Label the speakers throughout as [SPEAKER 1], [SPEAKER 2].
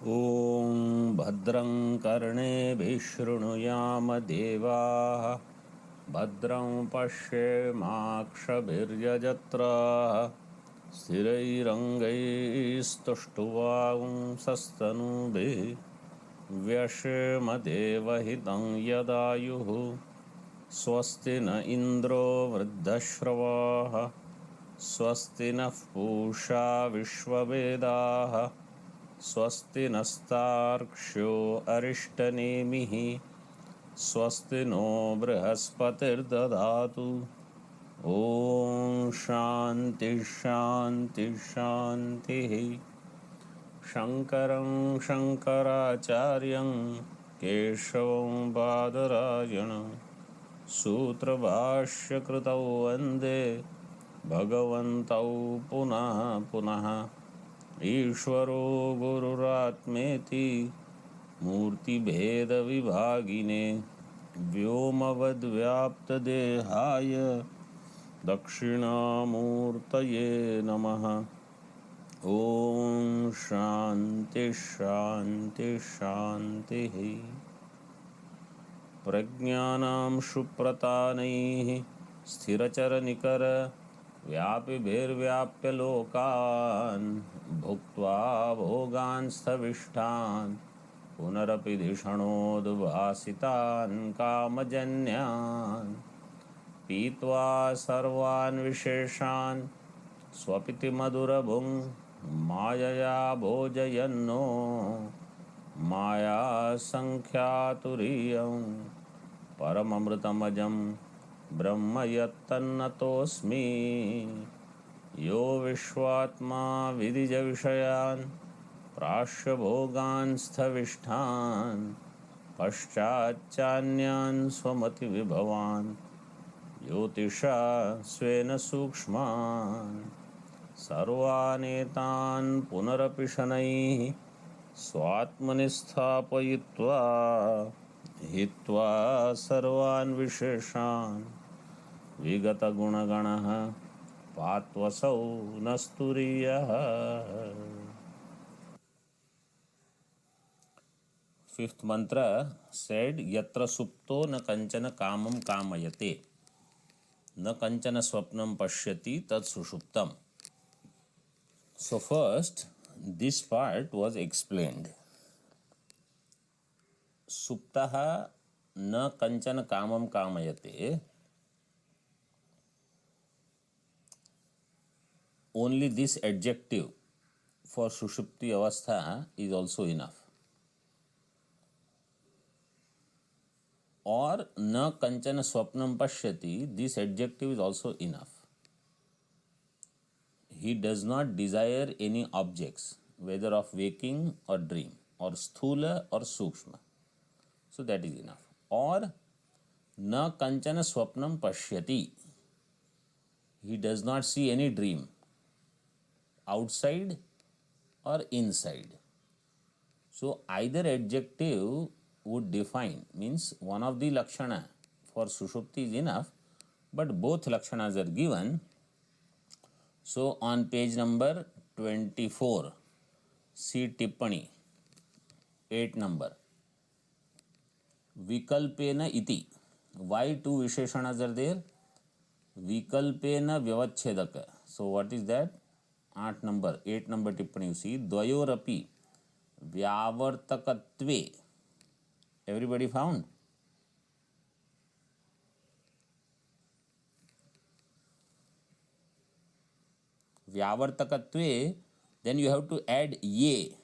[SPEAKER 1] ॐ भद्रं कर्णेभिः शृणुयाम देवाः भद्रं पश्येमाक्षभिर्यजत्राः स्थिरैरङ्गैस्तुष्टुवांसस्तनूभिः व्यशेम देवहितं यदायुः स्वस्ति न इन्द्रो वृद्धश्रवाः स्वस्ति नः पूषा विश्ववेदाः स्वस्ति नस्तार्क्ष्यो अरिष्टनेमिः स्वस्ति नो बृहस्पतिर्दधातु। ॐ शान्ति शान्ति शान्तिः। शङ्करं शङ्कराचार्यं केशवं बादरायणं सूत्रभाष्यकृतौ वन्दे भगवन्तौ पुनः पुनः। ईश्वरो गुरुरात्मेति मूर्तिभेदविभागिने व्योमवद्व्याप्तदेहाय दक्षिणामूर्तये नमः। ॐ शान्ति शान्ति शान्तिः। प्रज्ञानां सुप्रतानैः स्थिरचरनिकर व्यापिभिर्व्याप्य लोकान् भुक्त्वा भोगान् स्थविष्ठान् पुनरपि धिषणोद्भासितान् कामजन्यान् पीत्वा सर्वान् विशेषान् स्वपिति मधुरभुं मायया भोजयन्नो मायासङ्ख्यातुरीयं परममृतमजं ब्रह्म यत्तन्नतोऽस्मि। यो विश्वात्मा विदिजविषयान् प्राश्यभोगान् स्थविष्ठान् पश्चाच्चान्यान् स्वमतिविभवान् ज्योतिषा स्वेन सूक्ष्मान् सर्वानेतान् पुनरपि शनैः स्वात्मनि स्थापयित्वा हित्वा सर्वान् विशेषान् विगतगुणगणः पात्वसौ न स्तुरीयः। Fifth mantra said yatra supto na kanchana kamam kamayate na kanchana swapnam pashyati tat sushuptam. So first this part was explained. Suptaha na kanchana kamam kamayate, only this adjective for sushupti avastha is also enough. Or na kanchana swapnam pashyati, this adjective is also enough. He does not desire any objects, whether of waking or dream, or sthula or sukshma. So that is enough. Or na kanchana swapnam pashyati, he does not see any dream, outside or inside. So either adjective would define, means one of the lakshana for sushupti is enough, but both lakshanas are given. So on page number 24, see Tippani, 8 number. Vikalpena iti. Why two visheshanas are there? Vikalpena vyavachedaka. So what is that? 8 number Tippani you see. Dvayorapi vyavartakatve. Everybody found? Vyavartakatve, then you have to add ye.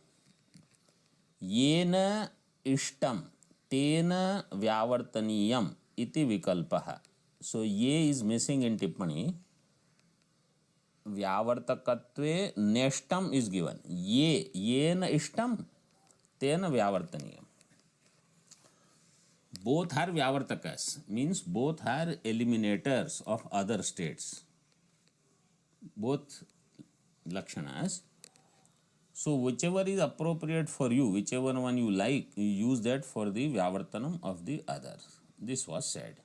[SPEAKER 1] Yena ishtam tena vyavartaniyam iti vikalpaha. So ye is missing in Tippani. Vyavartakatve neshtam is given. Ye yena ishtam tena vyavartaniyam. Both are vyavartakas, means both are eliminators of other states. Both lakshanas. So whichever is appropriate for you, whichever one you like, you use that for the vyavartanam of the other. This was said.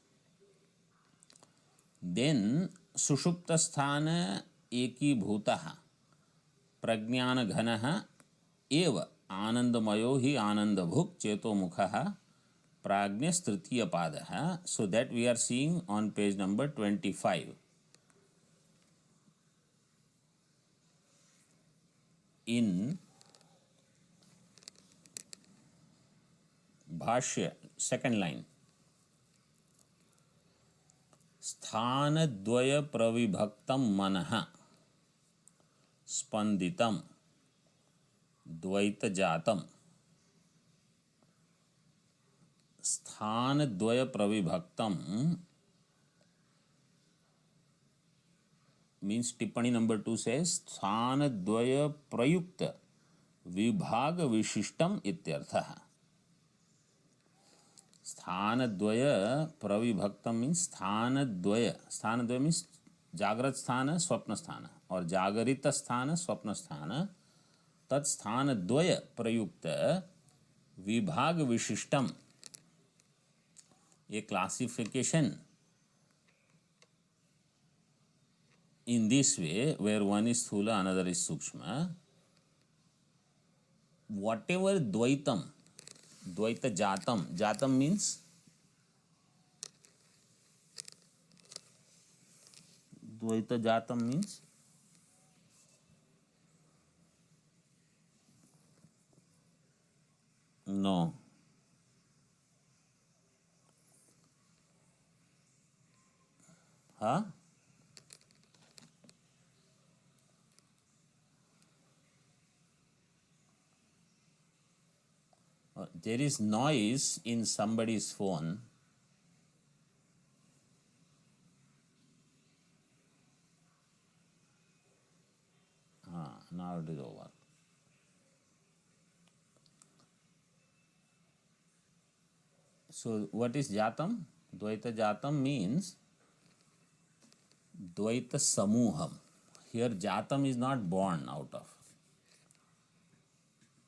[SPEAKER 1] Then sushupta sthana ekibhutah प्रज्ञान घन एव आनंदमयो ही आनंदभुक् चेतोमुखः प्राज्ञस्तृतीयपादः. So that we are seeing on page number 25. In भाष्य second line, स्थानद्वय प्रविभक्तं मनः स्पंदितं द्वैतजातं. स्थानद्वय प्रविभक्तं means टिप्पणी number 2 says स्थानद्वय प्रयुक्त विभाग विशिष्टम इत्यर्थः. स्थानद्वय प्रविभक्तम means स्थानद्वय means जागृत स्थान स्वप्न स्थान और जागरित स्थान स्वप्न स्थान. तत्स्थानद्वय प्रयुक्त विभाग विशिष्टम, a classification in this way where one is sthula, another is sukshma. Whatever dvaitam, dvaita jatam means no. Huh? There is noise in somebody's phone. Now it is over. So what is jatam? Dvaita jatam means Dvaita Samuham. Here Jatam is not born out of.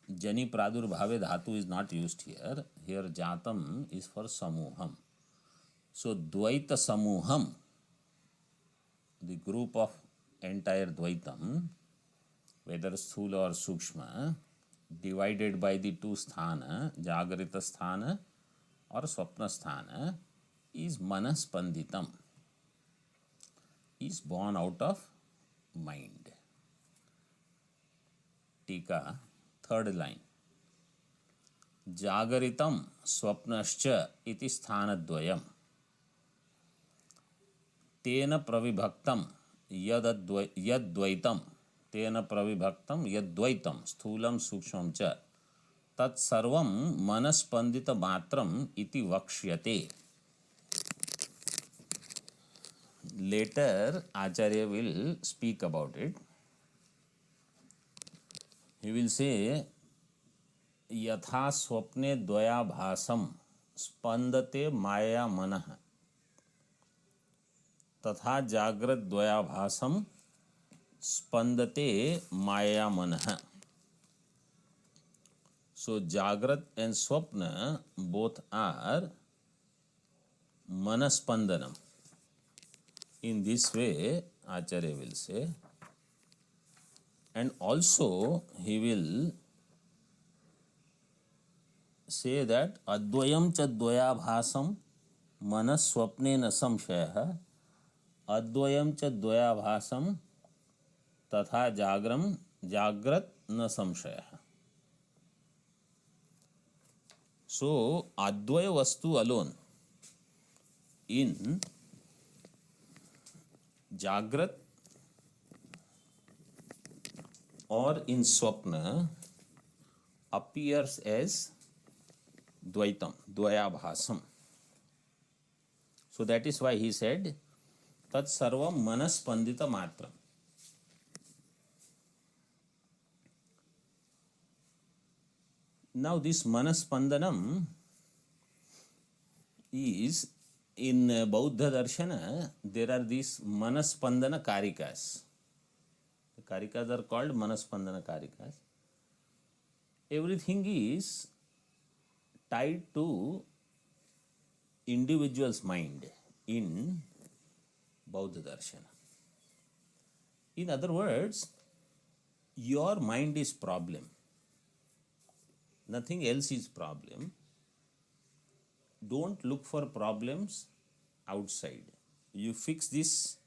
[SPEAKER 1] Jani Pradurbhave Dhatu is not used here. Here Jatam is for Samuham. So Dvaita Samuham, the group of entire Dvaitam, whether Sthula or Sukshma, divided by the two sthana, Jagrita sthana or Swapna sthana, is Manaspanditam, is born out of mind. Tika, third line. Jagaritam swapnascha iti sthanadvayam. Tena pravibhaktam yadvaitam. Tena pravibhaktam yadvaitam. Sthulam sukshmam cha. Tat sarvam manaspandita matram iti vakshyate. Later, Acharya will speak about it. He will say, यथा स्वप्ने द्वयाभासम स्पंदते माया मनः तथा जागृत द्वयाभासम स्पंदते माया मनः. So Jagrat and Swapna both are manaspandanam. In this way, Acharya will say, and also he will say that advayam cha dvayabhasam manas swapnena samshayah advayam cha dvayabhasam tatha jagrat na samshayah. So advaya vastu alone in Jagrat or in Swapna appears as Dvaitam, Dvayabhasam. So that is why he said, Tat Sarvam Manaspandita Matram. Now this Manaspandanam is in Bauddha Darshana, there are these Manaspandana Karikas. The Karikas are called Manaspandana Karikas. Everything is tied to individual's mind in Bauddha Darshana. In other words, your mind is problem. nothing else is problem. Don't look for problems outside. You fix this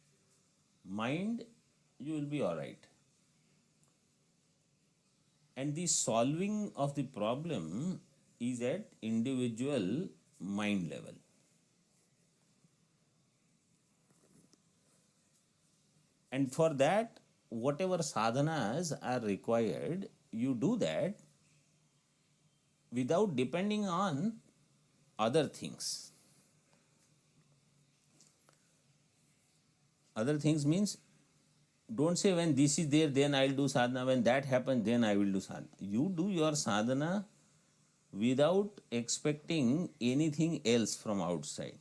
[SPEAKER 1] mind, you will be all right. And the solving of the problem is at individual mind level. And for that, whatever sadhanas are required, you do that without depending on other things. Other things means, don't say when this is there, then I'll do sadhana. When that happens, then I will do sadhana. You do your sadhana without expecting anything else from outside.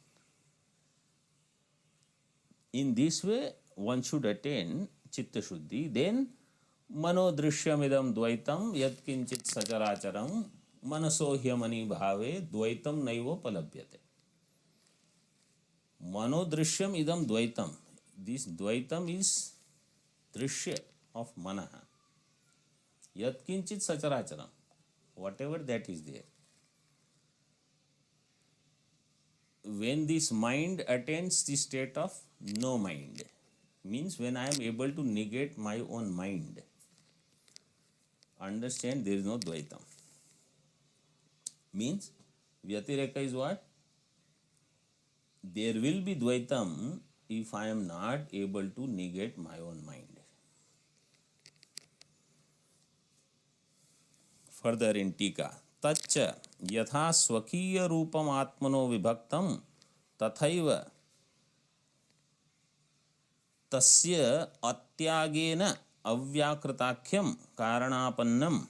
[SPEAKER 1] In this way, one should attain chitta shuddhi. Then, manodrishyamidam dvaitam yat kinchit sacharacharam manasohyamani bhave dvaitam naivo palabhyate. Manodrishyam idam dvaitam. This dvaitam is drishya of manaha. Yat kinchit sacharacharam. Whatever that is there. When this mind attains the state of no mind, means when I am able to negate my own mind, understand there is no dvaitam. Means Vyatireka is what? There will be dvaitam if I am not able to negate my own mind. Further in Tika, Tacha yatha swakiya rupam atmano vibhaktam tathaiva tasya atyagena avyakritakhyam karanam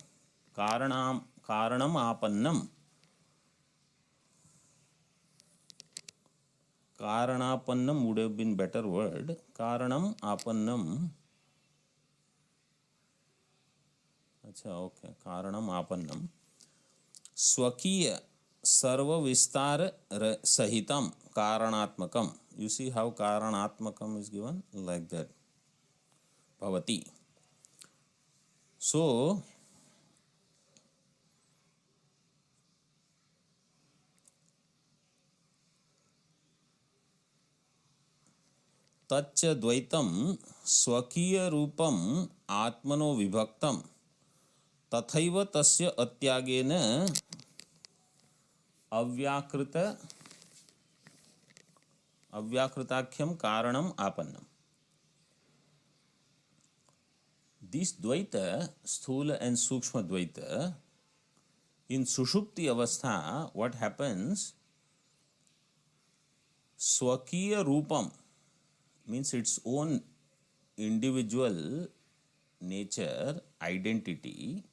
[SPEAKER 1] apannam Karanapannam would have been better word. Karanam apannam. Acha, okay. Karanam apannam. Swakiya sarva vistar sahitam karanatmakam. You see how karanatmakam is given? Like that. Bhavati. So, तच्च द्वैतम स्वकीय रूपम आत्मनो विभक्तम तथैव तस्य अत्यागेन अव्याकृताख्यम कारणम आपन्नम. This Dvaita, Sthula and Sukshma Dvaita, in Sushupti Avastha, what happens? Swakiya Rupam means its own individual nature, identity,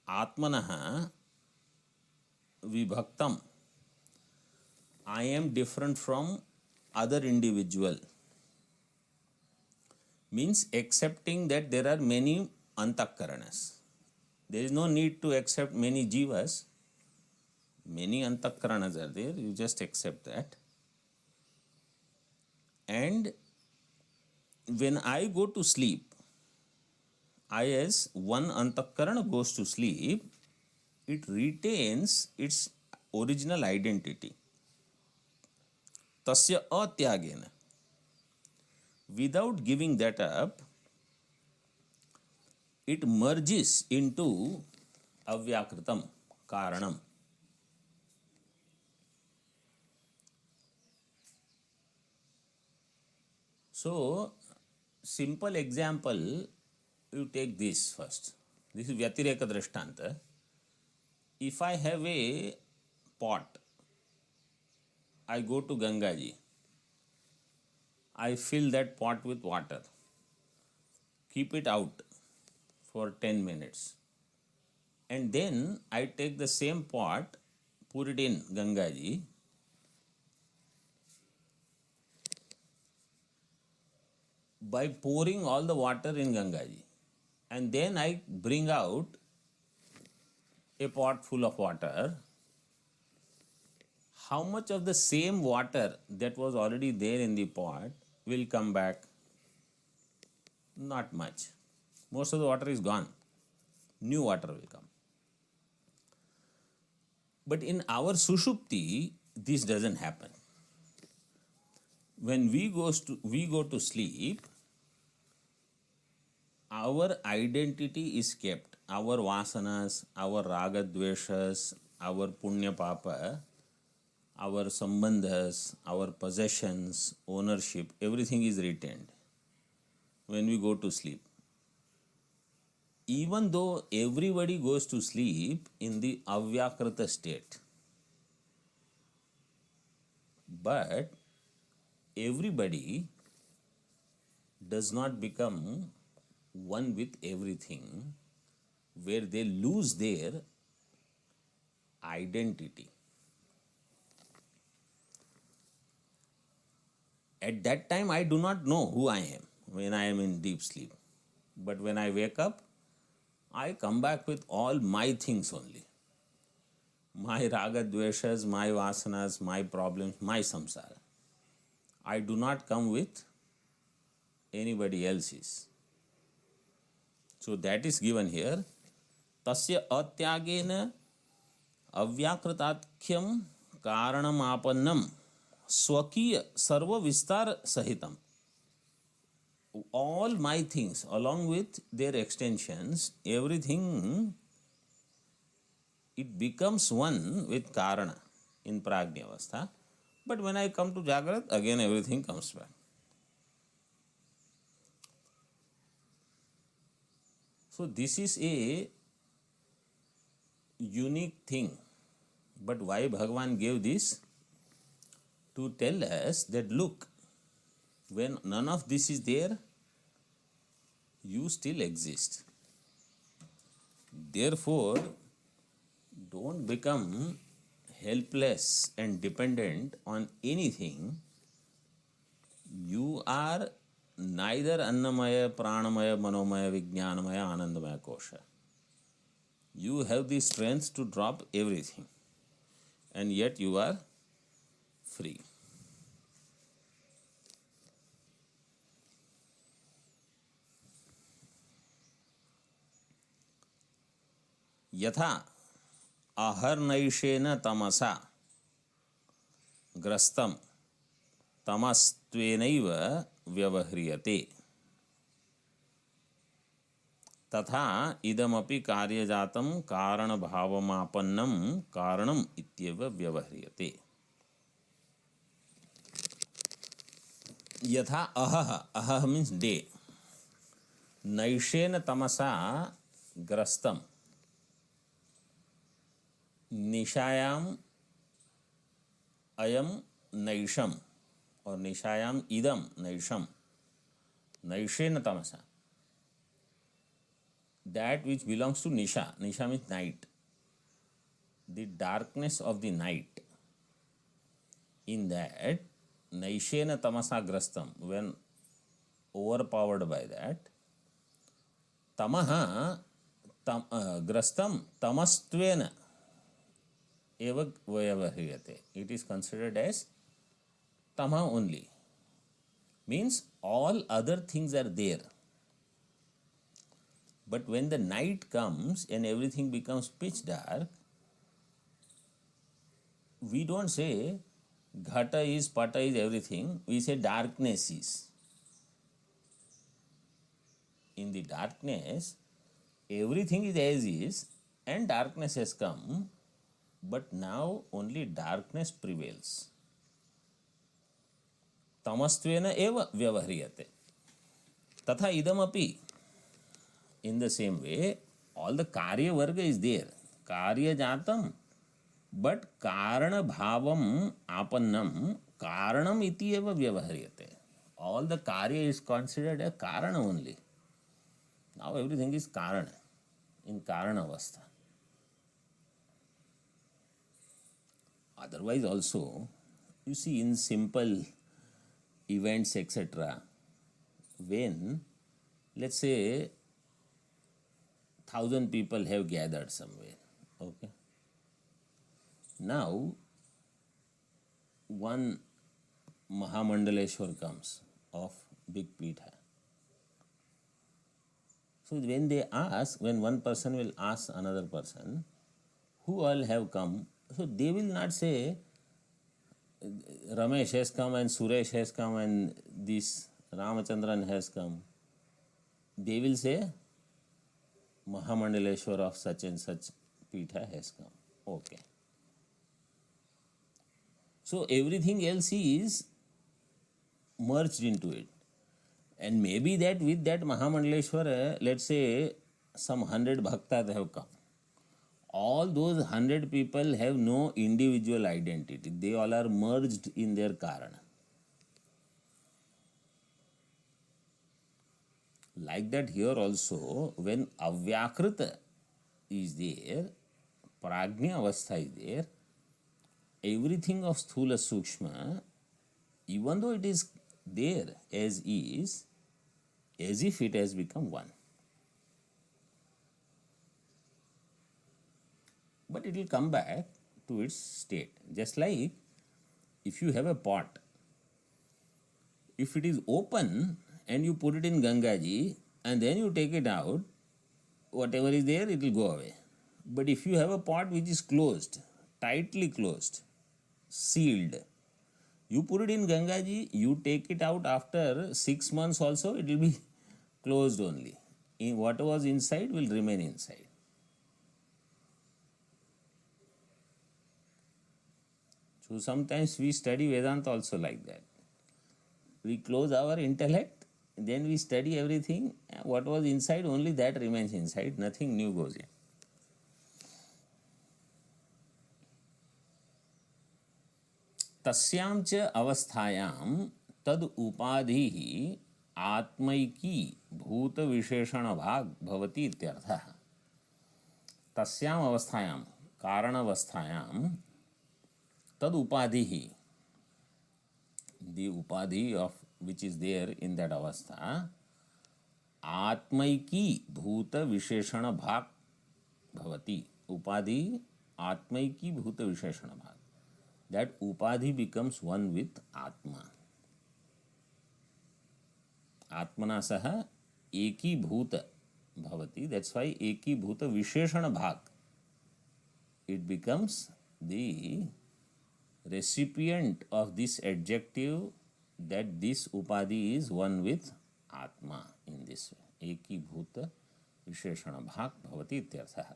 [SPEAKER 1] Atmanaha Vibhaktam. I am different from other individual. Means accepting that there are many antakaranas. There is no need to accept many jivas. Many antakaranas are there, you just accept that. And when I go to sleep, I as one antakarana goes to sleep, it retains its original identity. Tasya atyagena. Without giving that up, it merges into avyakritam, karanam. So, simple example, you take this first. This is Vyatireka Drishtanta. If I have a pot, I go to Gangaji. I fill that pot with water. Keep it out for 10 minutes. And then I take the same pot, put it in Gangaji. By pouring all the water in Gangaji. And then I bring out a pot full of water. How much of the same water that was already there in the pot will come back? Not much. Most of the water is gone. New water will come. But in our Sushupti, this doesn't happen. When we go to sleep, our identity is kept. Our vasanas, our raga dveshas, our punya papa, our sambandhas, our possessions, ownership, everything is retained when we go to sleep. Even though everybody goes to sleep in the avyakrita state, but everybody does not become one with everything, where they lose their identity. At that time, I do not know who I am when I am in deep sleep. But when I wake up, I come back with all my things only. My raga dveshas, my vasanas, my problems, my samsara. I do not come with anybody else's. So that is given here. Tasya atyagena अव्याकृताख्यम कारणमापन्नम स्वकीय सर्व विस्तार सहितम. All my things along with their extensions, everything, it becomes one with karana in prajnavastha. But when I come to Jagrat, again everything comes back. So this is a unique thing. But why Bhagavan gave this? To tell us that look, when none of this is there, you still exist. Therefore, don't become helpless and dependent on anything. You are neither Annamaya, Pranamaya, Manomaya, Vijnanamaya, Anandamaya Kosha. You have the strength to drop everything, and yet you are free. Yatha aharnaishena tamasa grastam tamastvenaiva vyavahriyate तथा इदमपि कार्यजातं कारणभावमापन्नं कारणम् इत्येव व्यवह्रियते. यथा अहः, अहः means day, नैशेन तमसा ग्रस्तं, निशायाम अयम नैशम और निशायाम इदम नैशम. नैशेन तमसा, that which belongs to Nisha. Nisha means night. The darkness of the night. In that, Naishena tamasa grastam, when overpowered by that, tamaha grastam tamastvena eva vyavahriyate. It is considered as tama only. Means all other things are there. But when the night comes and everything becomes pitch dark, we don't say ghata is, pata is everything. We say darkness is. In the darkness, everything is as is and darkness has come, but now only darkness prevails. Tamastvena eva vyavahriyate. Tatha idamapi. In the same way, all the karya varga is there. Karya jatam, but karana bhavam apannam karanam iti eva vyavahriyate. All the karya is considered a karana only. Now everything is karana, in karana avastha. Otherwise also, you see in simple events etc., when let's say 1,000 people have gathered somewhere, okay. Now, one Mahamandaleshwar comes of Big Pitha. So when they ask, when one person will ask another person, who all have come, so they will not say Ramesh has come and Suresh has come and this Ramachandran has come. They will say Mahamandaleshwar of such and such Pitha has come. Okay. So everything else is merged into it. And maybe that with that Mahamandaleshwar, let's say some 100 bhaktas have come. All those 100 people have no individual identity. They all are merged in their Karana. Like that here also, when Avyakrita is there, Prajna Avastha is there, everything of Sthula Sukshma, even though it is there as is, as if it has become one. But it will come back to its state. Just like if you have a pot, if it is open and you put it in Gangaji and then you take it out, whatever is there, it will go away. But if you have a pot which is closed, tightly closed, sealed, you put it in Gangaji, you take it out after 6 months also, it will be closed only. What was inside will remain inside. So sometimes we study Vedanta also like that. We close our intellect, then we study everything. What was inside, only that remains inside, nothing new goes in. तस्यां च अवस्थायां तद उपाधि आत्मैकी भूत विशेषण भाग भवति इत्यर्थः. तस्यां अवस्थायां, कारण अवस्थायां, तद उपाधि, the upadhi of which is there in that avastha, atmaiki bhuta visheshana bhag bhavati. Upadhi atmaiki bhuta visheshana bhag. That upadhi becomes one with atma. Atmana saha eki bhuta bhavati. That's why eki bhuta visheshana bhag. It becomes the recipient of this adjective that this upadhi is one with atma in this way. Eki bhuta visheshana bhag bhavati ityarthah.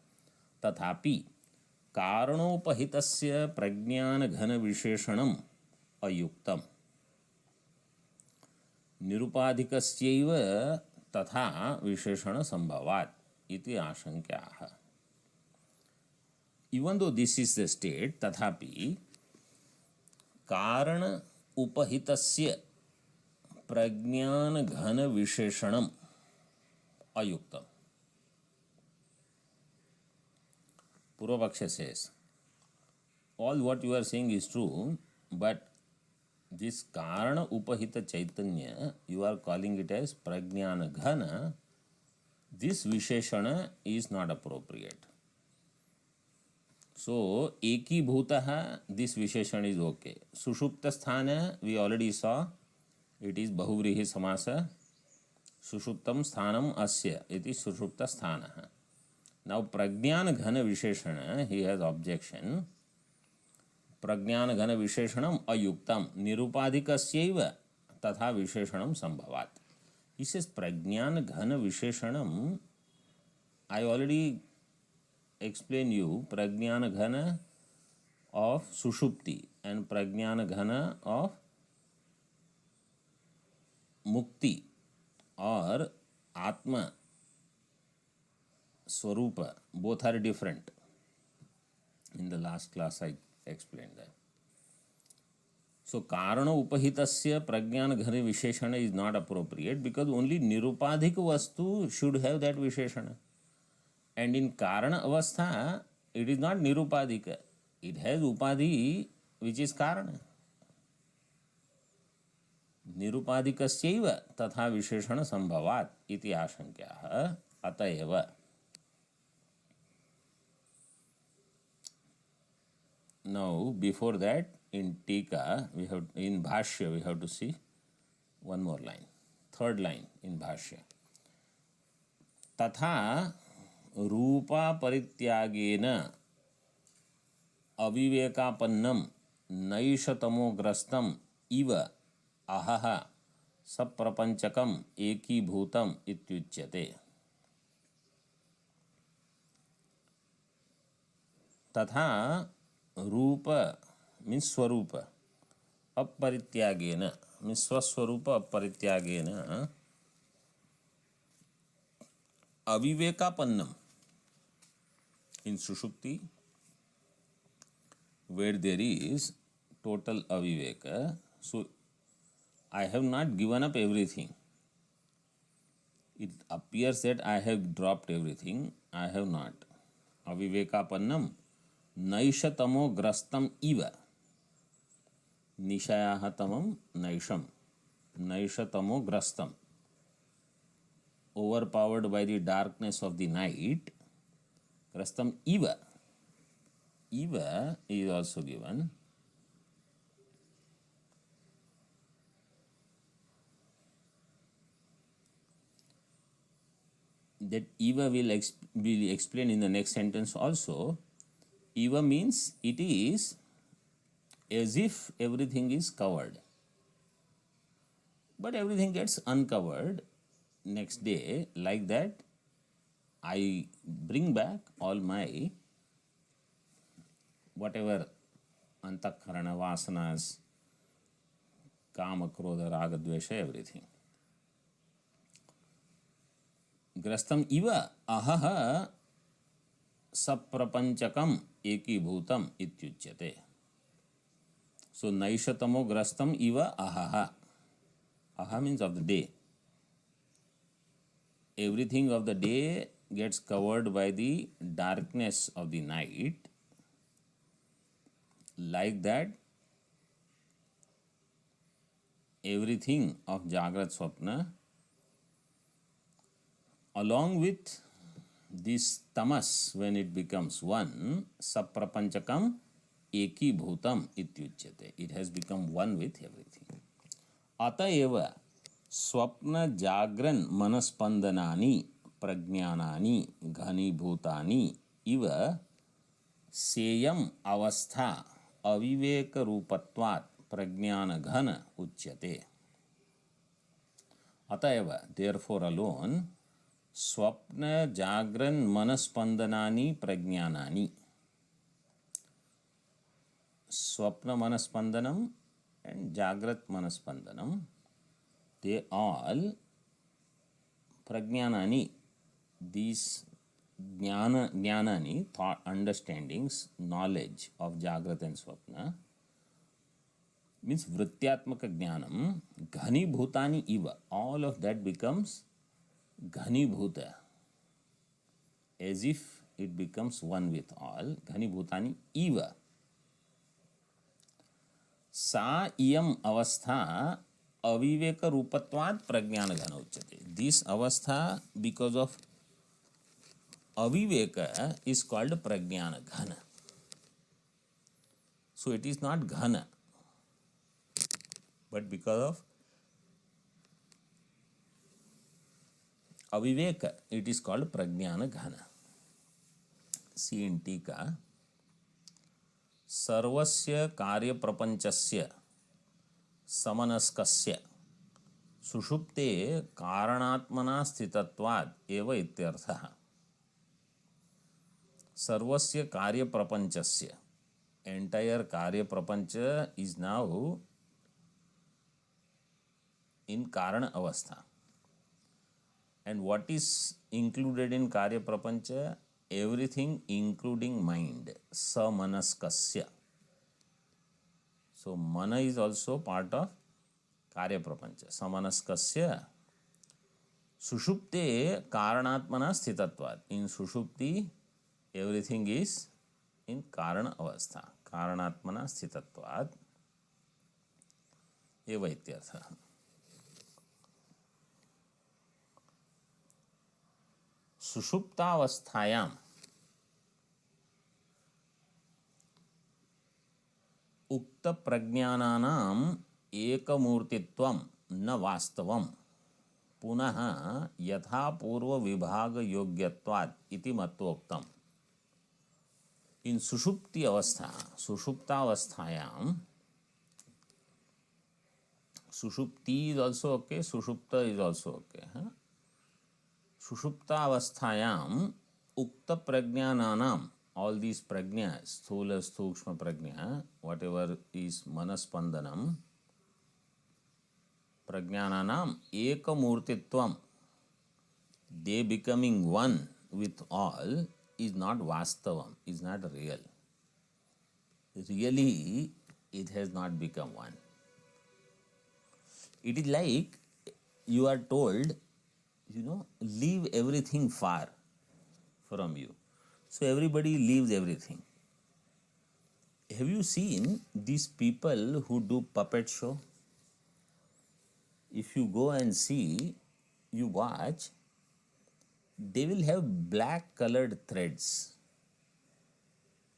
[SPEAKER 1] Tathapi कारणोपहितस्य प्रज्ञान घन विशेषणम अयुक्तम निरुपाधिकस्यैव तथा विशेषण संभवात् इति आशंक्याः. Even though this is the state, तथापि कारण उपहितस्य प्रज्ञान घन विशेषणम अयुक्तम. Purvapaksha says, all what you are saying is true, but this Karana Upahita Chaitanya, you are calling it as Prajnana Ghana, this Visheshana is not appropriate. So, Eki Bhutaha, this Visheshana is okay. Sushupta Sthana, we already saw, it is Bahuvrihi Samasa. Sushuptam Sthanam Asya, it is Sushupta Sthanaha. Now, Prajnana Ghana Visheshana, he has objection. Prajnana Ghana Visheshanam Ayuktam Nirupadikasyaiva Tatha Visheshanam Sambhavat. He says Prajnana Ghana Visheshanam, I already explained you Prajnana Ghana of Sushupti and Prajnana Ghana of Mukti or Atma Swarupa, both are different. In the last class I explained that. So, Karana Upahitasya Prajnana Ghana Visheshana is not appropriate because only Nirupadhika Vastu should have that Visheshana. And in Karana Avastha, it is not Nirupadhika. It has Upadhi which is Karana. Nirupadhikasyaiva tatha Visheshana Sambhavat iti ashankyaha atayeva. Now, before that, in Tika, in Bhashya, we have to see one more line. Third line in Bhashya. तथा रूपापरित्यागेन अविवेकापन्नं नैषतमोग्रस्तम् इव अहः सप्रपंचकम् एकीभूतम् इत्युच्यते। तथा रूप means स्वरूप अपरित्यागेन means स्वस्वरूप अपरित्यागेन अविवेकापन्नम in sushupti where there is total aviveka, so I have not given up everything. It appears that I have dropped everything. I have not. Avivekapannam naishatamo grastam iva. Nishayah tamam naisham. Naishatamo grastam. Overpowered by the darkness of the night. Grastam iva. Iva is also given. That Eva will explain in the next sentence also. Eva means it is as if everything is covered. But everything gets uncovered next day. Like that, I bring back all my whatever antakarana, vasanas, kama, krodha, raga, dvesha, everything. ग्रस्तम इव अहह सप्रपंचकम एकीभूतम इत्युच्यते. So naishatamo grastam iva ahaha. Aha means of the day. Everything of the day gets covered by the darkness of the night. Like that, everything of Jagrat Swapna along with this tamas, when it becomes one, saprapanchakam ekibhutam ityuchyate. It has become one with everything. Ataeva swapna jagran manaspandanani prajnanani ghanibhutani iva seyam avastha aviveka rupatvat prajnana ghana uchyate. Ataeva, therefore alone, स्वप्न जागरण मनस्पंदनानि प्रज्ञानानि. स्वप्न मनस्पंदनम and jagrat manaspandanam, they all prajnanani, these jnanani, thought, understandings, knowledge of jagrat and swapna, means vrityatmaka jnanam, ghani bhutani iva, all of that becomes Ghanibhuta, as if it becomes one with all. Ghanibhutani iva. Sa iyam avastha aviveka rupatvat prajnana ghana uchyate. This avastha, because of aviveka, is called prajnana ghana. So it is not ghana, but because of aviveka, it is called prajnana ghana. See in टीका, सर्वस्य कार्य प्रपंचस्य समनस्कस्य सुषुप्ते कारणात्मना स्थितत्वाद एव इत्यर्थः. सर्वस्य कार्य प्रपंचस्य, entire कार्य प्रपंच is now in karana avastha. And what is included in Karya Prapancha? Everything including mind. Samanaskasya. So mana is also part of Karya Prapancha. Samanaskasya. Sushupte karanatmana sthitatvat. In Sushupti, everything is in Karana avastha. Karanatmana sthitatvat. Eva ityartha. सुषुप्तावस्थायाम उक्त प्रज्ञानानाम एकमूर्तित्वम न वास्तवम पुनः यथा पूर्व विभाग योग्यत्वात् इति मत्वोक्तम्. In sushupti avastha, sushuptaavasthayam, sushupti is also okay, sushupta is also okay. Sushuptaavasthayam ukta prajnananam, all these prajna, sthula, sthukshma prajna, whatever is manaspandanam, prajnananam ekamurtitvam, they becoming one with all, is not vastavam, is not real. Really, it has not become one. It is like you are told, leave everything far from you. So everybody leaves everything. Have you seen these people who do puppet show? If you go and see, you watch, they will have black colored threads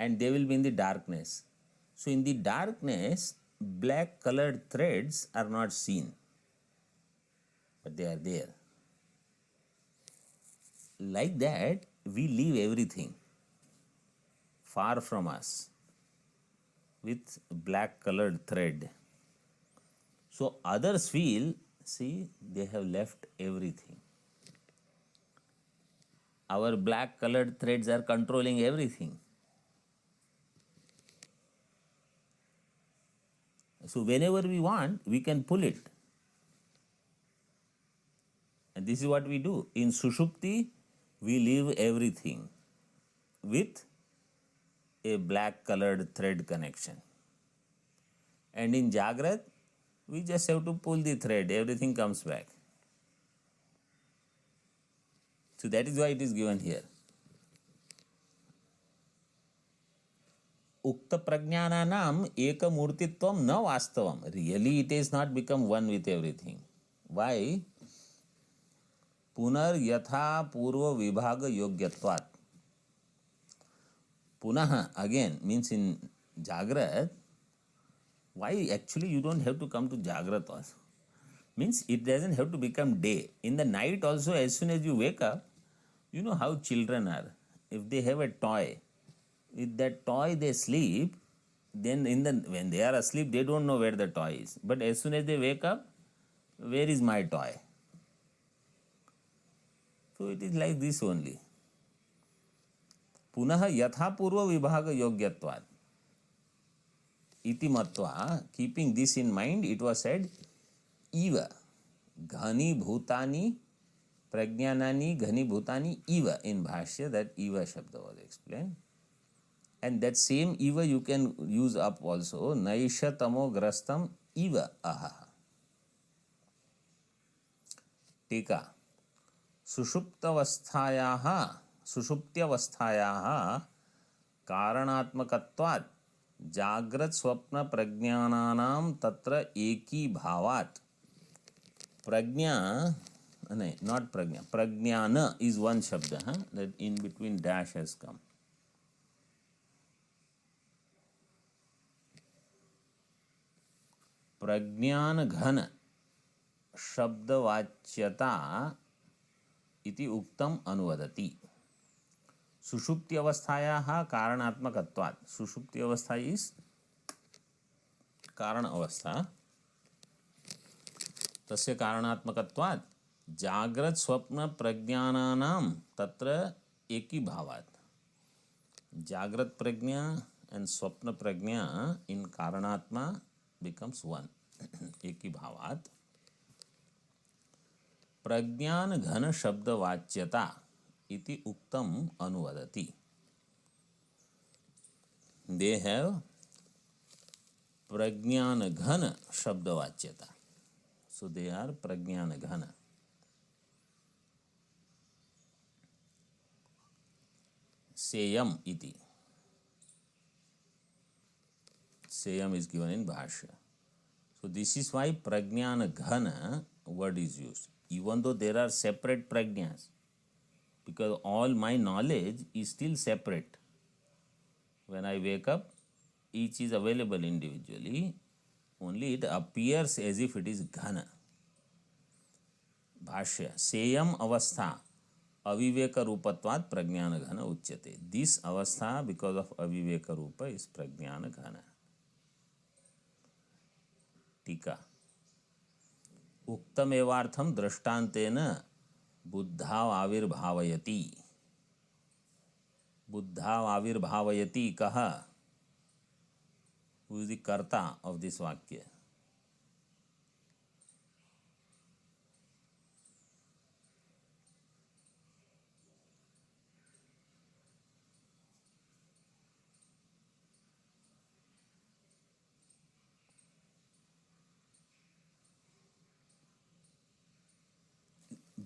[SPEAKER 1] and they will be in the darkness. So in the darkness, black colored threads are not seen, but they are there. Like that, we leave everything far from us with black colored thread. So others feel, see, they have left everything. Our black colored threads are controlling everything. So whenever we want, we can pull it. And this is what we do. In Sushupti, we leave everything with a black colored thread connection. And in Jagrat, we just have to pull the thread, everything comes back. So that is why it is given here. Ukta prajnananam ekamurtitvam na vastavam. Really, it has not become one with everything. Why? Punar yatha purva vibhaga yogyatvat. Punah again means in Jagrat. Why actually you don't have to come to Jagrat also? Means it doesn't have to become day. In the night also, as soon as you wake up, you know how children are. If they have a toy, with that toy they sleep, then when they are asleep, they don't know where the toy is. But as soon as they wake up, where is my toy? So it is like this only. Punah yatha purva vibhaga yogyatvat. Iti matva, keeping this in mind, it was said, Eva, ghani bhutani, prajnanani, ghani bhutani, Eva. In Bhashya, that Eva Shabda was explained. And that same Eva you can use up also, Naisha tamo grastam Eva ahaha. Tika. Sushuptyavasthayaha karanatmakatvat Jagrat swapna prajnananam tatra eki bhavat. Prajna, not prajna, prajnana is one shabda, that in between dash has come. Prajnan ghana shabdavachyata iti uktam anuvadati. Sushupti avasthayaha karanatmakatvat. Sushupti avastha is karana avastha. Tasya karanatmakatvat Jagrat swapna prajnananam tatra eki bhavat. Jagrat prajna and swapna prajna in karanatma becomes one. Eki bhavat. Prajnan ghana shabda vachyata iti uktam anuvadati. They have prajnana ghana shabda vachyata. So they are prajnana ghana. Seyam iti. Seyam is given in Bhashya. So this is why prajnana ghana word is used. Even though there are separate prajnas, because all my knowledge is still separate. When I wake up, each is available individually, only it appears as if it is ghana. भाष्य सेयम अवस्था अविवेक रूपत्वात् प्रज्ञान घन उच्यते. This अवस्था because of अविवेक रूप is प्रज्ञान घन. टीका उक्तमेवार्थम दृष्टान्तेन बुद्धावाविर्भावयति. बुद्धावाविर्भावयति कह, who is the कर्ता of this वाक्य?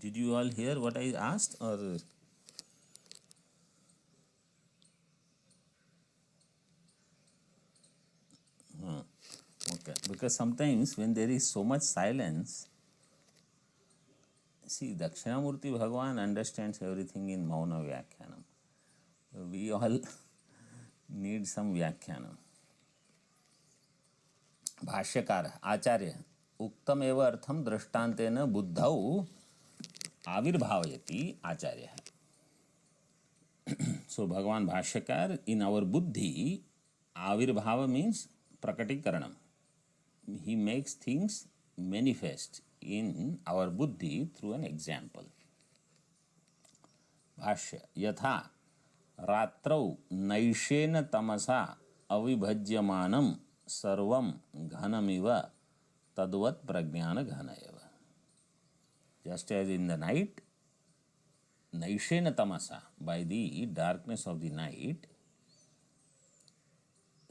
[SPEAKER 1] Did you all hear what I asked, or okay? Because sometimes when there is so much silence, see, Dakshinamurti Bhagavan understands everything in Mauna Vyakhyanam. We all need some Vyakhyanam. भाष्यकार आचार्य उक्तम एव अर्थम दृष्टांतेन बुद्धौ आविर्भावयति आचार्य. So Bhagavan भाष्यकार, in our buddhi, आविर्भाव means prakatikaranam. He makes things manifest in our buddhi through an example. भाष्य यथा रात्रौ नैशेन तमसा अविभज्यमानं सर्वं घनमिव तद्वत् प्रज्ञान घन एव. Just as in the night, naishena tamasa, by the darkness of the night,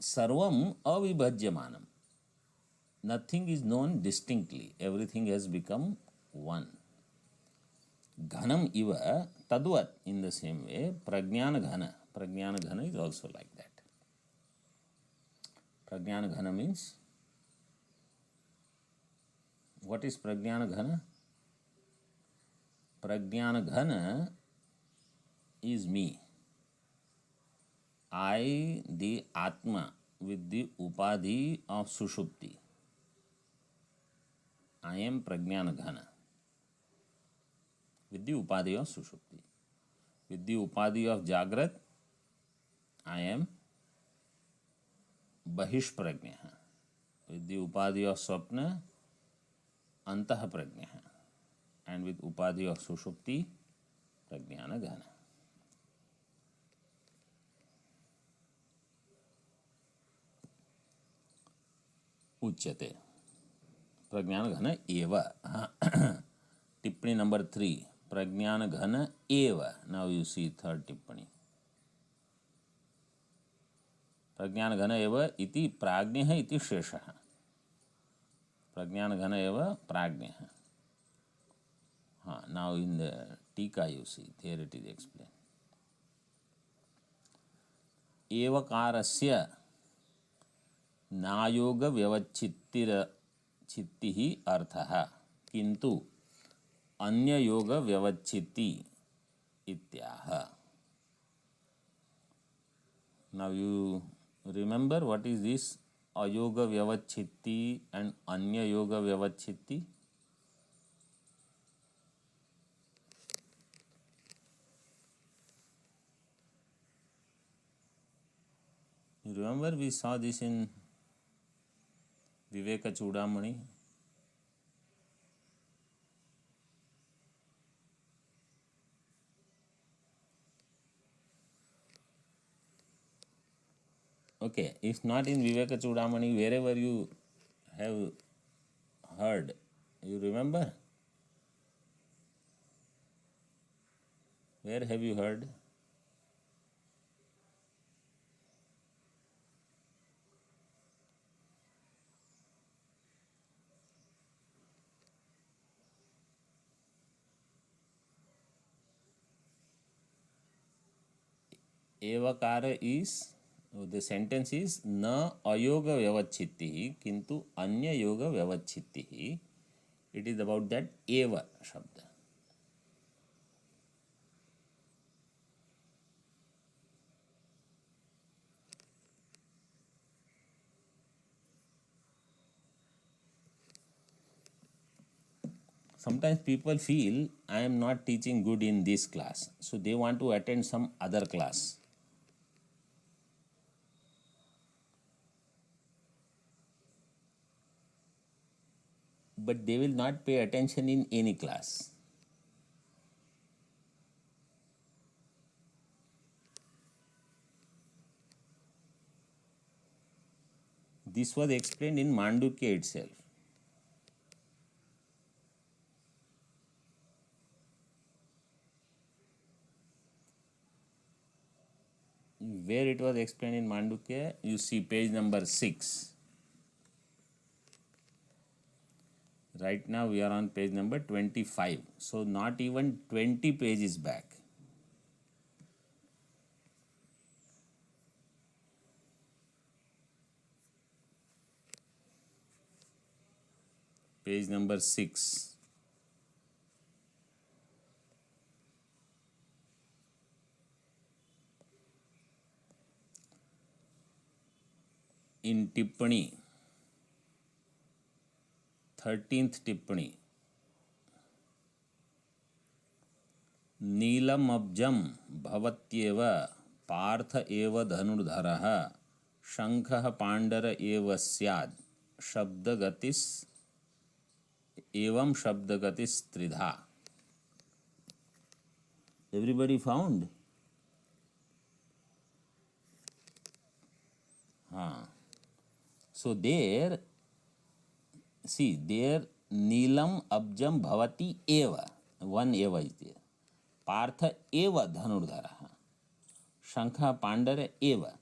[SPEAKER 1] sarvam avibhajyamanam, nothing is known distinctly, everything has become one. Ghanam iva tadvat, in the same way, pragnana ghana is also like that. Pragnana ghana means, what is pragnana ghana? Pragnana ghana is me. I, the Atma, with the upadhi of Sushupti. I am Pragnana ghana with the upadhi of Sushupti. With the upadhi of Jagrat, I am Bahish Prajnaha. With the upadhi of Swapna, Antah Prajnaha. And with upadhi of Sushupti, Pragnana ghana. उच्यते प्रज्ञान घन एव. टिप्पणी number 3, प्रज्ञान घन एव. Now you see third टिप्पणी. प्रज्ञान घन एव इति प्राज्ञः इति शेषः. प्रज्ञान घन एव प्राज्ञः. हाँ, नाउ इन द टीका you see, there it is explain. एवकारस्य नायोग व्यवच्छित्तिर चित्तिः अर्थः, किंतु अन्य योग व्यवच्छित्ति इत्याह. Now you remember what is this ayoga vyavachchitti and anya yoga vyavachchitti? You remember we saw this in Viveka Chudamani. Okay, if not in Viveka Chudamani, wherever you have heard, you remember? Where have you heard? Evakara is, the sentence is न अयोगा व्यवच्छित्तिः किंतु अन्य yoga व्यवच्छित्तिः. It is about that eva शब्द. Sometimes people feel I am not teaching good in this class, so they want to attend some other class. But they will not pay attention in any class. This was explained in Mandukya itself. Where it was explained in Mandukya, you see page number 6. Right now we are on page number 25. So not even 20 pages back. Page number 6. In Tippani, 13th टिप्पणी, नीलम अब्जम भवत्येव पार्थ एव धनुर्धरः शंखः पांडर एव स्यात् शब्दगतिस् एवं शब्दगतिस् त्रिधा. Everybody found? So there, see there, Neelam Abjam Bhavati Eva, one Eva is there. Partha Eva Dhanurdharaha. Shankha Pandara Eva.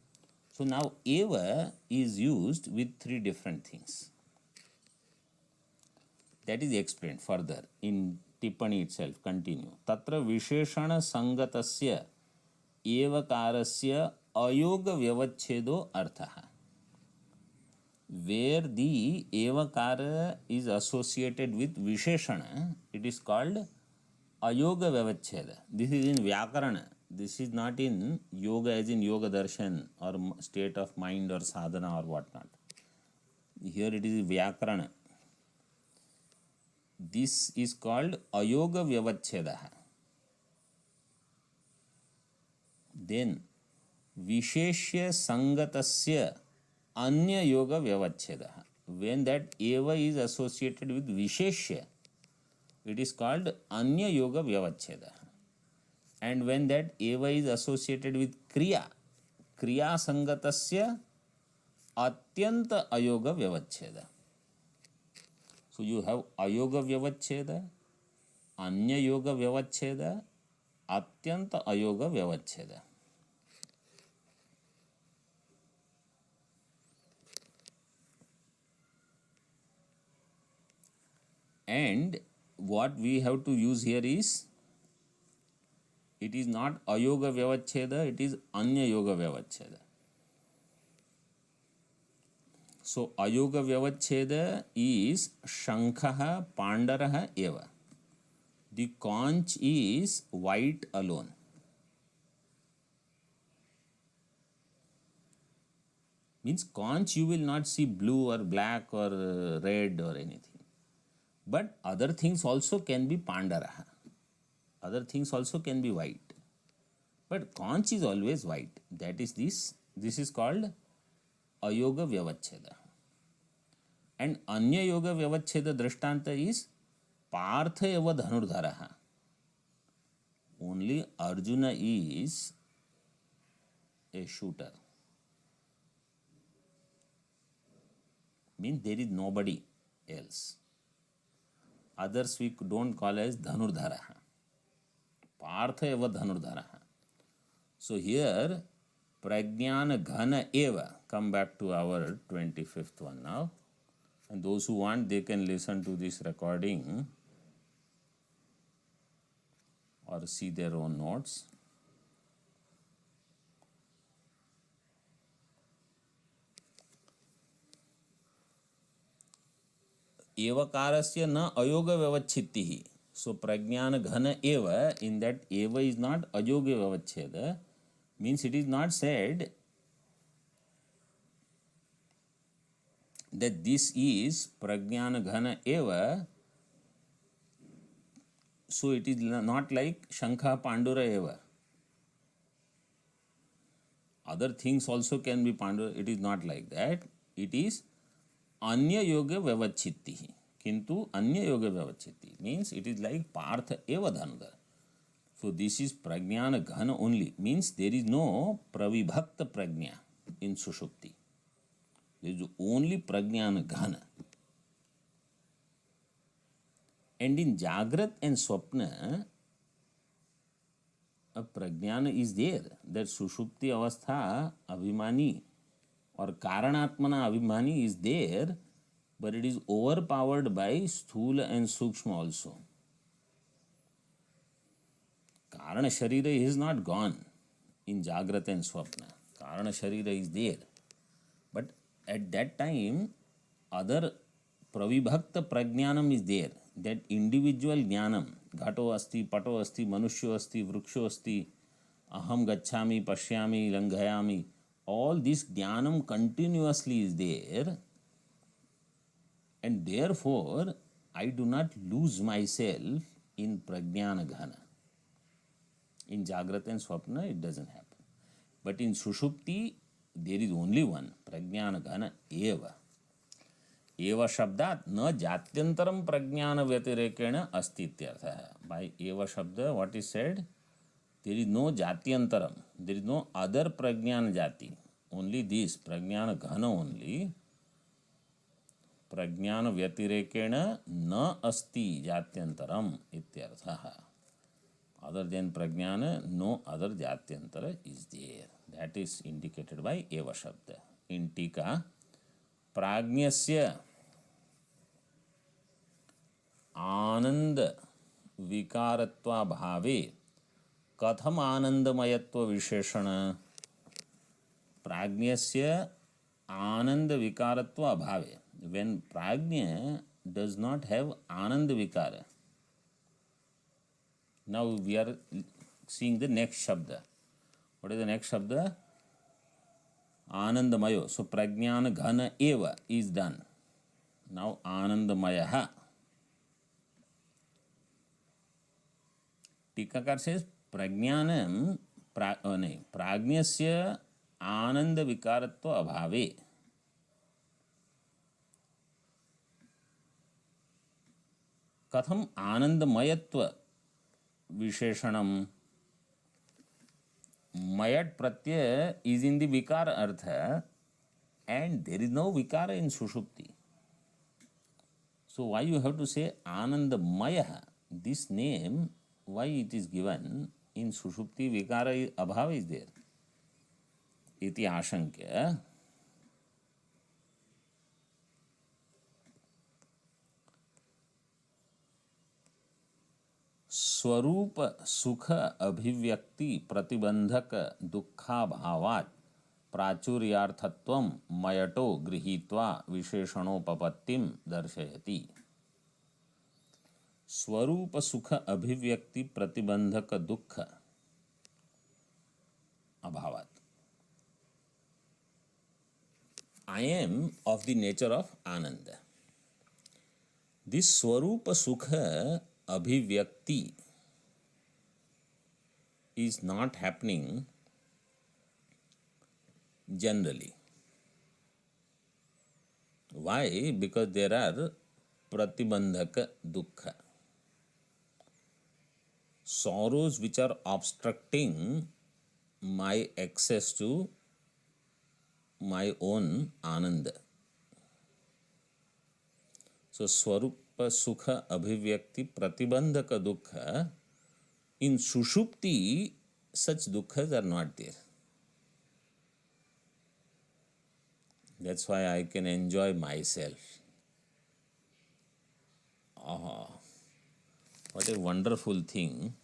[SPEAKER 1] So now Eva is used with 3 different things. That is explained further in Tippani itself. Continue. Tatra Visheshana Sangatasya Evakarasya Ayoga Vyavachhedo Arthaha. Where the evakara is associated with visheshana, it is called ayoga vyavachheda. This is in Vyakarana. This is not in yoga as in yoga darshan or state of mind or sadhana or whatnot. Here it is Vyakarana. This is called ayoga vyavachheda. Then visheshya sangatasya Anya Yoga Vyavacheda. When that Eva is associated with Visheshya, it is called Anya Yoga Vyavacheda. And when that Eva is associated with Kriya, Kriya Sangatasya Atyanta Ayoga Vyavacheda. So you have Ayoga Vyavacheda, Anya Yoga Vyavacheda, Atyanta Ayoga Vyavacheda. And what we have to use here is, it is not ayoga vyavacheda, it is anya yoga vyavacheda. So ayoga vyavacheda is shankha pandaraha eva. The conch is white alone. Means conch you will not see blue or black or red or anything. But other things also can be pandaraha. Other things also can be white. But conch is always white. That is this. This is called ayoga vyavacheda. And anya yoga vyavacheda drishtanta is partha eva dhanurdharaha. Only Arjuna is a shooter. Means there is nobody else. Others we don't call as dhanurdharaha. Partha eva dhanurdharaha. So here prajnana ghana eva. Come back to our 25th one now. And those who want, they can listen to this recording or see their own notes. Evakarasya na ayoga vyavachittihi. So prajnana ghana eva, in that eva is not ayoga vyavacheda, means it is not said that this is prajnana ghana eva So it is not like Shankha Pandura eva. Other things also can be Pandura. It is not like that. It is Anya Yoga Vyavachiti. Kintu Anya Yoga Vyavachiti means it is like Partha eva Dhangar. So this is Prajnana Ghana only. Means there is no Pravibhakta Prajna in Sushupti. There is only Prajnana Ghana. And in Jagrat and Swapna, a Prajnana is there. That Sushupti Avastha Abhimani or Karanatmana Abhimani is there, but it is overpowered by Sthula and Sukshma also. Karana Sharira is not gone in Jagrat and Swapna. Karana Sharira is there. But at that time, other Pravibhakta Prajnanam is there. That individual Jnanam, Ghato Asti, Pato Asti, Manushyo Asti, Vruksho Asti, Aham Gacchami, Pashyami, Langhayami, all this Jnanam continuously is there. And therefore, I do not lose myself in Prajnana Ghana. In Jagrat and Swapna, it doesn't happen. But in Sushupti, there is only one, Prajnana Ghana eva. Eva Shabdat na Jatyantaram Prajnana Vyatirekena Asti ityartha. By Eva Shabda, what is said? There is no Jatyantaram. There is no other Prajnana Jati. Only this, Prajnana Ghana only. Prajnana Vyatirekena na Asti Jatyantaram ityartha. Other than Prajnana, no other Jatyantara is there. That is indicated by Eva Shabda. In Tika, Prajnasya Ananda Vikaratva Bhave Katham Anandamayatva Visheshana. Prajnasya Ananda Vikaratva Bhave. When Prajna does not have Ananda Vikara. Now we are seeing the next Shabda. What is the next Shabda? Anandamayo. So Prajnana Ghana eva is done. Now Anandamayaha. Tikakar says Prajnanam Prajnasya Ananda Vikaratva Abhave. Katham Anandamayatva Visheshanam. Mayat Pratyaya is in the Vikara Artha and there is no Vikara in Sushupti. So why you have to say Anandamayaha? This name, why it is given in Sushupti, Vikara Abhava is there. Iti Ashankya. स्वरूप सुख अभिव्यक्ति प्रतिबंधक दुःखाभावात् प्राचुर्यार्थत्वं मयटो गृहीत्वा विशेषणोपपत्तिं दर्शयति. स्वरूप सुख अभिव्यक्ति प्रतिबंधक दुःख अभावात्. I am of the nature of Ananda. This Swarupa Sukha Abhivyakti is not happening generally. Why? Because there are pratibandhaka dukkha. Sorrows which are obstructing my access to my own Ananda. So Swarupa Sukha Abhivyakti Pratibandhaka Dukkha. In Sushupti, such dukkhas are not there. That's why I can enjoy myself. Ah, what a wonderful thing.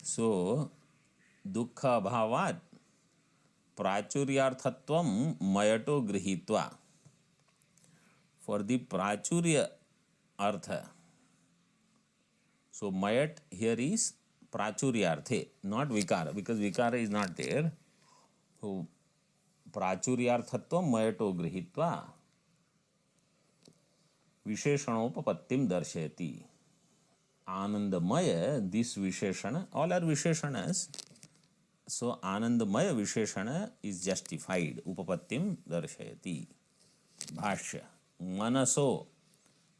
[SPEAKER 1] So, dukkha bhavat prachuryarthatvam mayato grihitva. For the prachurya artha, So mayat here is prachuryarthe, not vikara, because vikara is not there. So प्राचुर्यार्थत्वं मयटो गृहीत्वा विशेषणोपपत्तिं दर्शयति. आनंदमय, this visheshana, all are visheshanas. So आनंदमय विशेषण is justified. उपपत्तिं दर्शयति. भाष्य. मनसो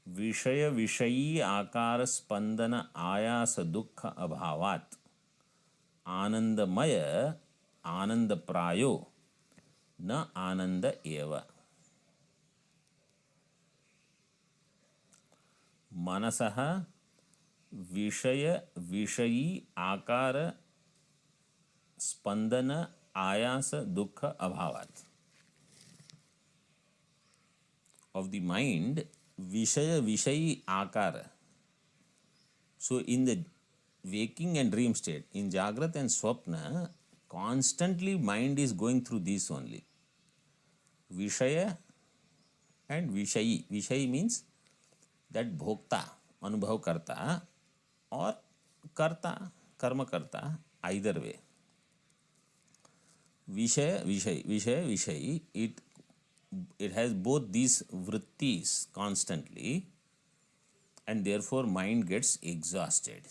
[SPEAKER 1] विषय विषयी आकार स्पंदन आयास दुख अभावात् आनंदमय आनंद प्रायो न आनंद एव. मनसः विषय विषयी आकार स्पंदन आयास दुख अभावात्. Of the mind, vishaya vishayi akara. So in the waking and dream state, in jagrat and swapna, constantly mind is going through this only. Vishaya and vishayi. Vishayi means that bhokta, anubhav karta, or karta, karma karta, either way. Vishaya vishayi, it has both these vrittis constantly, and therefore mind gets exhausted.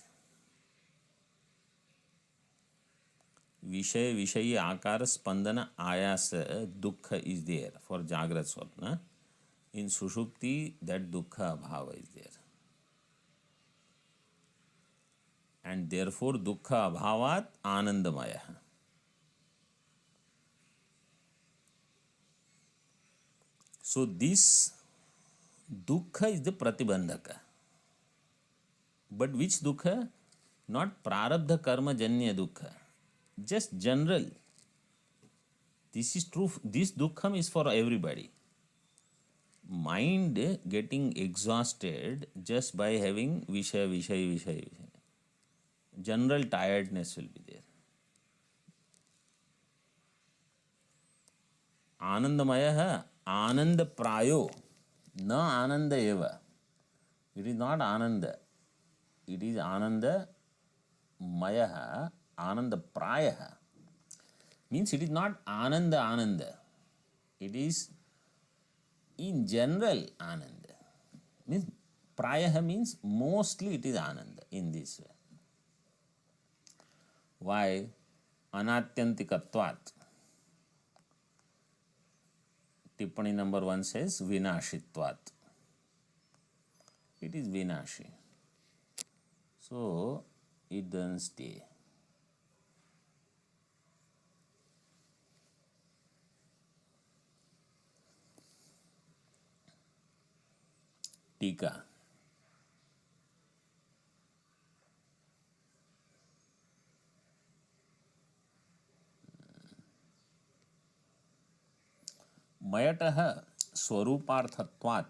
[SPEAKER 1] Vishaya vishayi akara spandana ayasa dukha is there for jagrat swapna. In sushupti, that dukha abhava is there, and therefore dukha abhavat anandamaya. So this dukha is the pratibandhaka. But which dukha? Not prarabdha karma janya dukha, just general. This is true. This dukham is for everybody. Mind getting exhausted just by having vishaya. General tiredness will be there. Anandamaya ananda prayo na ananda eva. It is not ananda. It is ananda maya ananda praya. Means it is not ananda. It is in general ananda. Means praya means mostly it is ananda in this way. Why? Anatyantikatvat. Tippani number 1 says vinashitvat. It is vinashi. So it doesn't stay. Tika. मयटः स्वरूपार्थत्वात्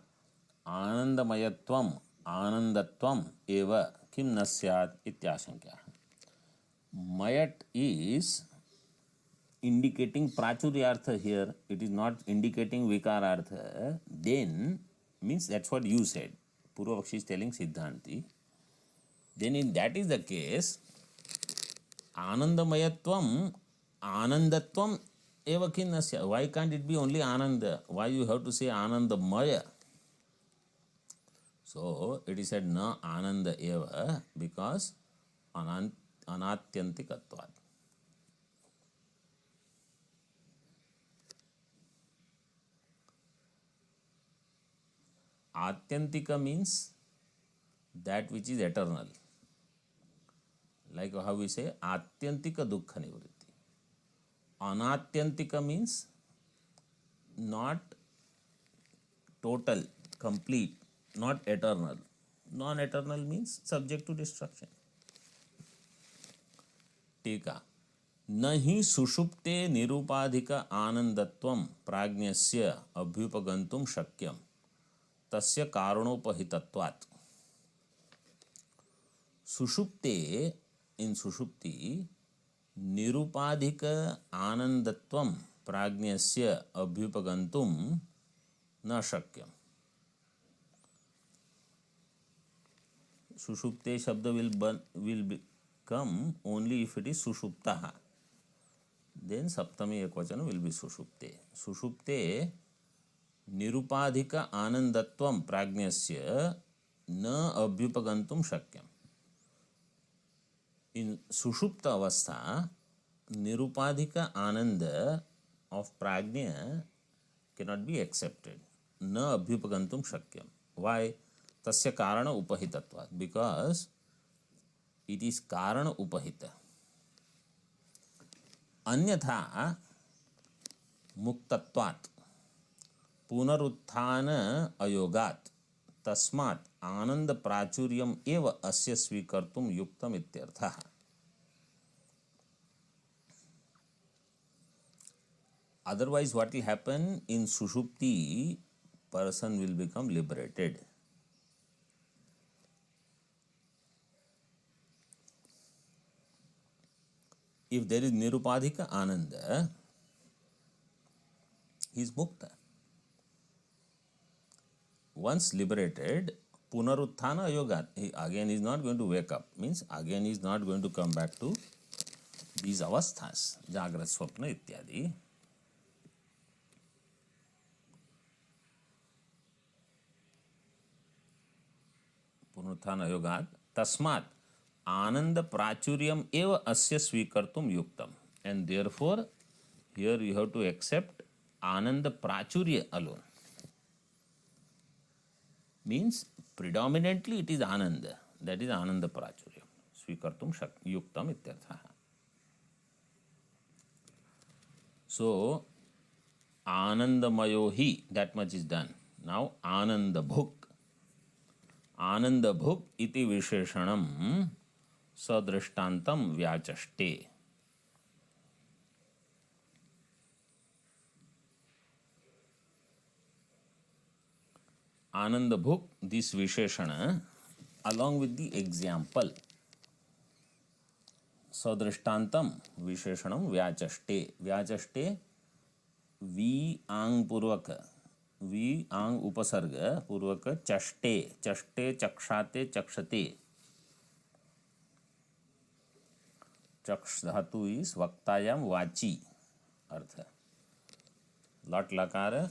[SPEAKER 1] आनंदमयत्वम् आनंदत्वम् एव किं न स्यात् इत्याशंक्यः. Mayat is indicating prachuryartha here. It is not indicating vikarartha. Then means that's what you said. Purvapakshi is telling Siddhanti. Then if that is the case, anandamayatvam anandatvam eva kinnasya. Why can't it be only ananda? Why you have to say anandamaya? So it is said na ananda eva because anatyantikatvat. Atyantika means that which is eternal. Like how we say atyantika dukkha nivritti. Anatyantika means not total, complete, not eternal. Non-eternal means subject to destruction. Tika. Nahi sushupte nirupadhika anandatvam prajnasya abhyupagantum shakyam tasya karanopahittatvat. Sushupte, in sushupti, nirupadhika anandatvam prajnasya abhyupagantum na shakyam. Sushupte Shabda will become only if it is Sushuptaha. Then Saptami Ekvachana will be Sushupte. Sushupte Nirupadhika Anandatvam Prajnasya Na Abhyupagantum Shakyam. In Sushupta Avastha, Nirupadhika Ananda of Prajna cannot be accepted. Na Abhyupagantum Shakyam. Why? Tasya Karana Upahitatvat. Because it is Karana Upahita. Anyatha Muktatvat Punaruthana Ayogat Tasmat Ananda Prachuryam Eva Asya Svikartum Yuktam Ityarthaha. Otherwise, what will happen in Sushupti, person will become liberated. If there is Nirupadhika Ananda, he is Mukta. Once liberated, Punaruthana Yoga, he again is not going to wake up. Means again he is not going to come back to these avasthas, Jagrat, Swapna, Ityadi. Punaruthana Yoga, Tasmat Ananda Prachuryam Eva Asya Svikartum Yuktam. And therefore, here you have to accept Ananda Prachurya alone. Means predominantly it is Ananda. That is Ananda Prachurya. Svikartum Yuktam Ityarthaha. So, Anandamayo hi, that much is done. Now, Ananda Bhuk. Ananda Bhuk iti Visheshanam Sadrishtantam Vyachaste. Ananda Bhuk, this Visheshana, along with the example, Sadrishtantam Visheshanam Vyachaste. Vyachaste, V Ang Purvaka. V Ang Upasarga Purvaka Chaste. Chaste Chakshate Chakshate. Chaksh dhatu is Vaktayam Vachi. Artha. Lat Lakara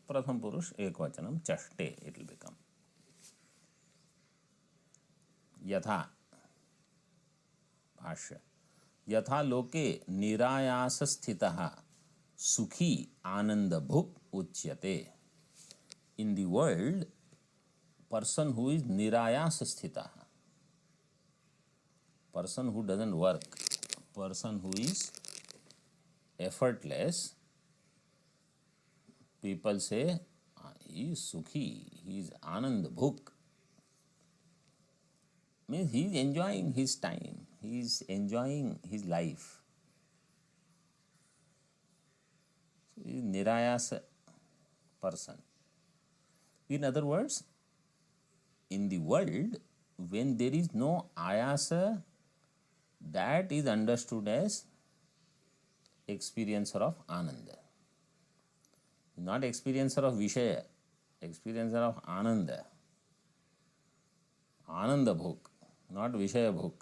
[SPEAKER 1] Pratham Purush Ekvachanam Chaste it will become. Yatha Bhashya. Yatha loke nirayasa sthitaha sukhi ananda bhuk uchyate. In the world, person who is nirayasa sthitaha, person who doesn't work, person who is effortless, people say, he is sukhi, he is ananda bhuk. Means he is enjoying his time, he is enjoying his life. So he is nirayasa person. In other words, in the world, when there is no ayasa, that is understood as experiencer of ananda. Not experiencer of Vishaya, experiencer of Ananda. Ananda Bhuk, not Vishaya Bhuk.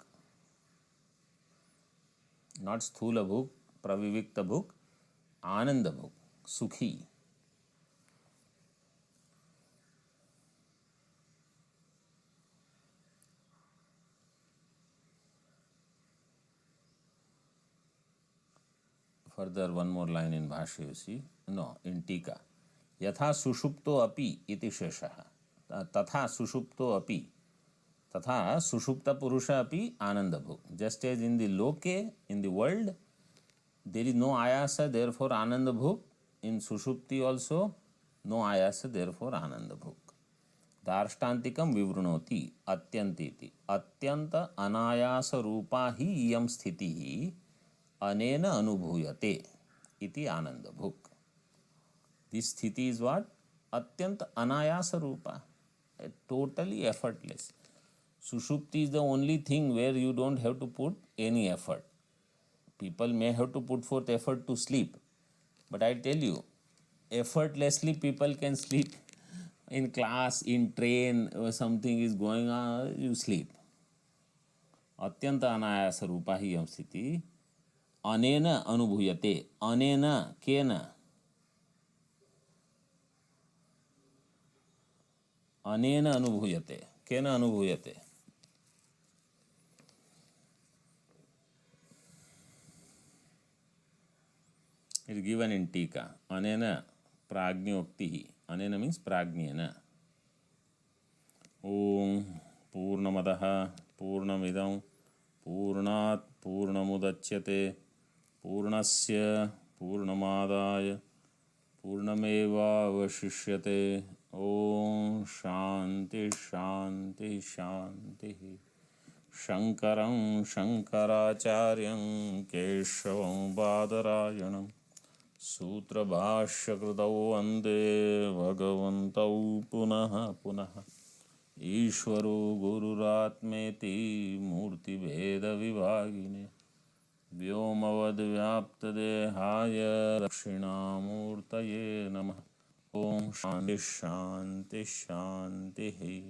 [SPEAKER 1] Not Sthula Bhuk, Pravivikta Bhuk, Ananda Bhuk, Sukhi. Further, one more line in Bhashya you see. No, in Tika. Yatha sushupto api iti sheshaha. Tatha sushupto api. Tatha sushupta purusha api ananda bhuk. Just as in the loke, in the world, there is no ayasa, therefore ananda bhuk. In sushupti also, no ayasa, therefore ananda bhuk. Darshtantikam vivrunoti atyantiti. Atyanta anayasa rupa hi iyam sthiti anena anubhuyate iti ananda bhuk. This sthiti is what? Atyanta anayasa rupa. Totally effortless. Sushupti is the only thing where you don't have to put any effort. People may have to put forth effort to sleep. But I tell you, effortlessly people can sleep in class, in train, something is going on, you sleep. अत्यंत अनायास रूपा ही यम स्थिति अनेन अनुभूयते. अनेन केन, अनेन अनुभूयते, केन अनुभूयते. It is given in टीका. अनेन प्राज्ञोक्तिः. अनेन means प्राज्ञेन. ओम पूर्णमदः पूर्णमिदं पूर्णात् पूर्णमुदच्यते पूर्णस्य पूर्णमादाय पूर्णमेवावशिष्यते. ओम शांति शांति शांति. शंकरं शंकराचार्यं केशवं बादरायणं सूत्रभाष्यकृतौ वन्दे भगवन्तौ पुनः पुनः. ईश्वरो गुरुरात्मेति मूर्तिभेदविभागिने व्योमवद्व्याप्तदेहाय दक्षिणामूर्तये नमः. ओम शांति शांति शांति.